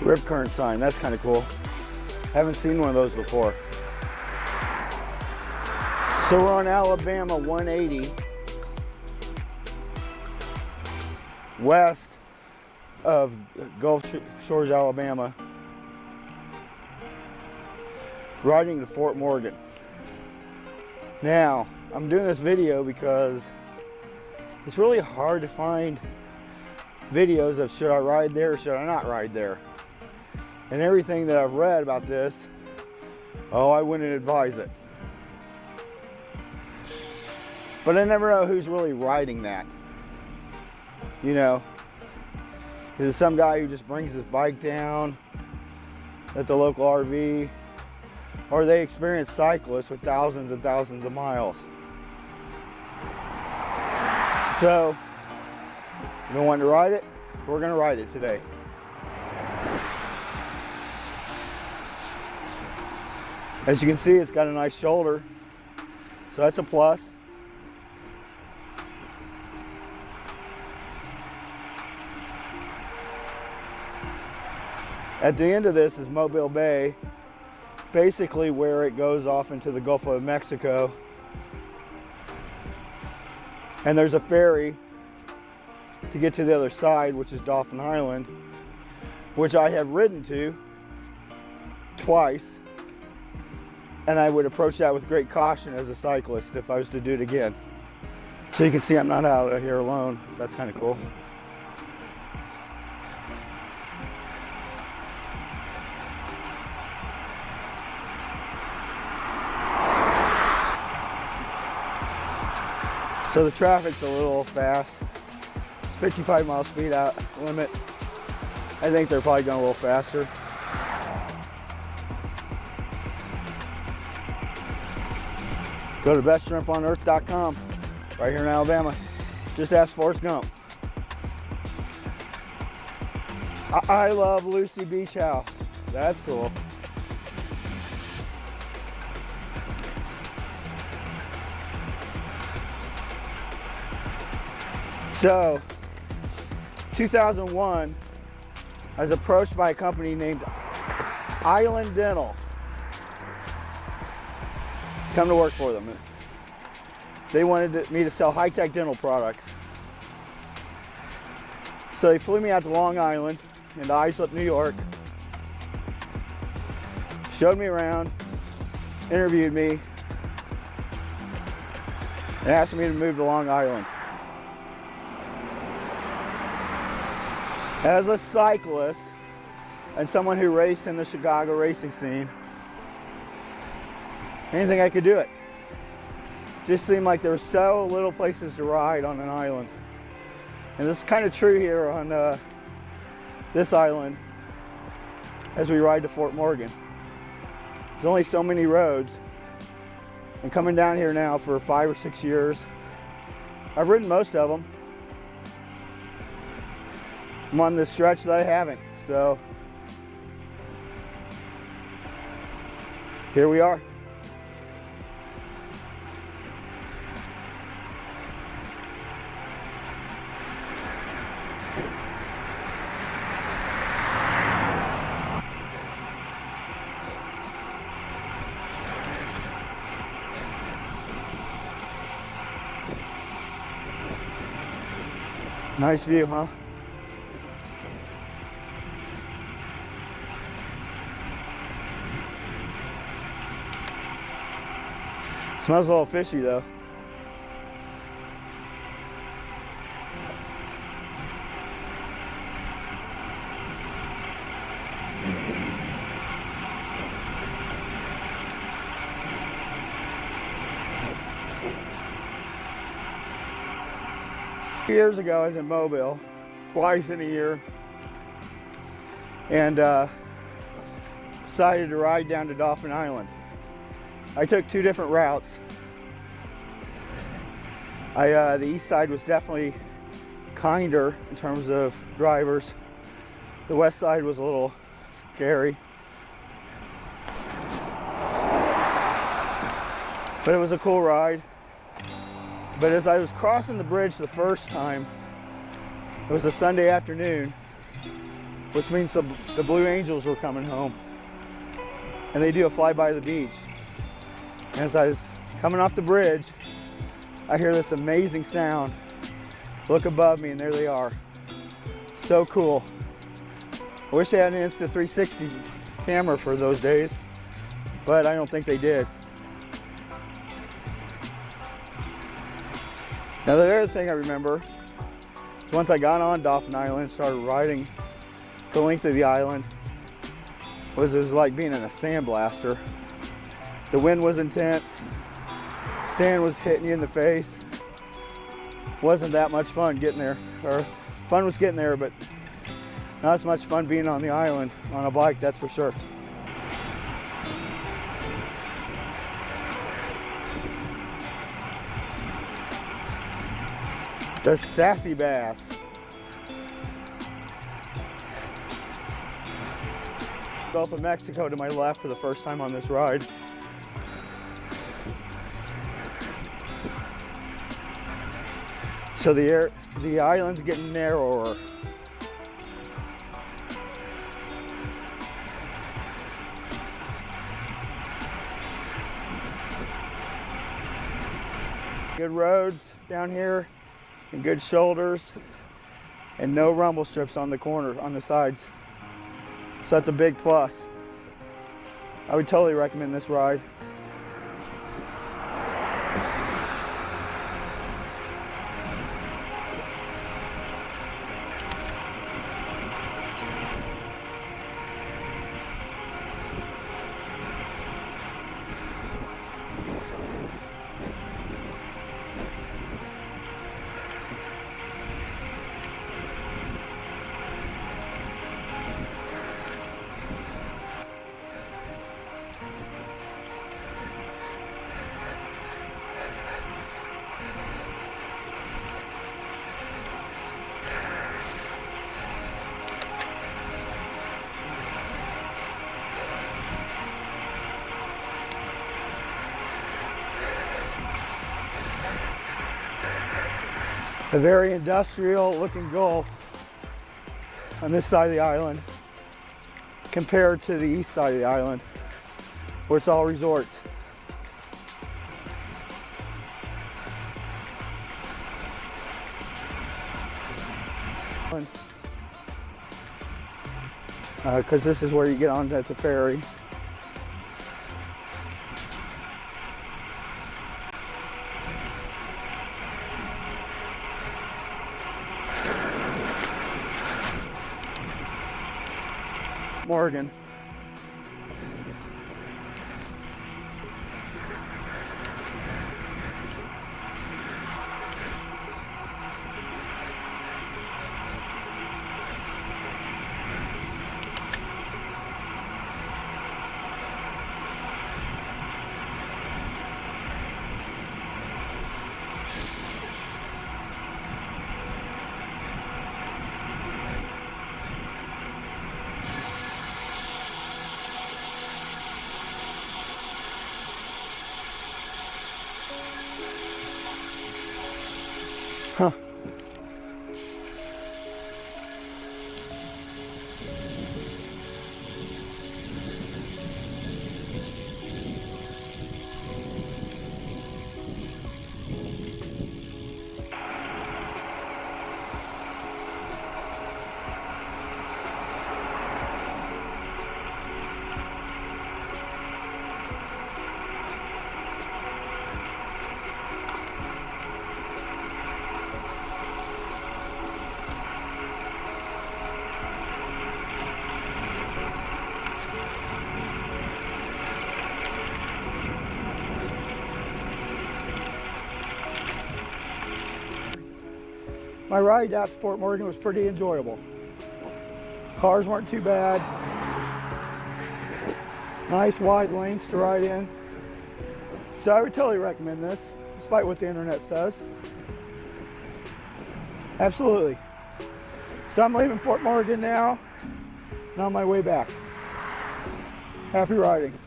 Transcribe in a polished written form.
Rip current sign, that's kind of cool. Haven't seen one of those before. So we're on Alabama 180, west of Gulf Shores, Alabama, riding to Fort Morgan. Now, I'm doing this video because it's really hard to find videos of should I ride there or should I not ride there. And everything that I've read about this, oh, I wouldn't advise it. But I never know who's really riding that. You know, is it some guy who just brings his bike down at the local RV? Or are they experienced cyclists with thousands and thousands of miles? So, you don't want to ride it? We're going to ride it today. As you can see, it's got a nice shoulder, so that's a plus. At the end of this is Mobile Bay, basically where it goes off into the Gulf of Mexico. And there's a ferry to get to the other side, which is Dauphin Island, which I have ridden to twice. And I would approach that with great caution as a cyclist if I was to do it again. So you can see I'm not out here alone. That's kind of cool. So the traffic's a little fast. It's 55 mile speed out limit. I think they're probably going a little faster. Go to bestshrimponearth.com right here in Alabama. Just ask Forrest Gump. I love Lucy Beach House. That's cool. So, 2001, I was approached by a company named Island Dental. Come to work for them. They wanted me to sell high-tech dental products. So they flew me out to Long Island, into Islip, New York, showed me around, interviewed me, and asked me to move to Long Island. As a cyclist and someone who raced in the Chicago racing scene, anything I could do it. Just seemed like there were so little places to ride on an island. And this is kind of true here on this island as we ride to Fort Morgan. There's only so many roads. And coming down here now for 5 or 6 years, I've ridden most of them. I'm on this stretch that I haven't, so here we are. Nice view, huh? Smells a little fishy though. Years ago I was in Mobile, twice in a year, and decided to ride down to Dauphin Island. I took 2 different routes. The east side was definitely kinder in terms of drivers. The west side was a little scary. But it was a cool ride. But as I was crossing the bridge the first time, it was a Sunday afternoon, which means the Blue Angels were coming home. And they do a flyby of the beach. And as I was coming off the bridge, I hear this amazing sound. Look above me and there they are. So cool. I wish they had an Insta360 camera for those days, but I don't think they did. Now the other thing I remember is once I got on Dauphin Island, started riding the length of the island, it was like being in a sandblaster. The wind was intense, sand was hitting you in the face. Wasn't that much fun getting there, or fun was getting there, but not as much fun being on the island on a bike, that's for sure. The Sassy Bass. Gulf of Mexico to my left for the first time on this ride. So the island's getting narrower. Good roads down here and good shoulders and no rumble strips on the sides. So that's a big plus. I would totally recommend this ride. A very industrial looking gulf on this side of the island compared to the east side of the island where it's all resorts. Because this is where you get on at the ferry. Morgan. Huh. My ride out to Fort Morgan was pretty enjoyable. Cars weren't too bad. Nice wide lanes to ride in. So I would totally recommend this, despite what the internet says. Absolutely. So I'm leaving Fort Morgan now and on my way back. Happy riding.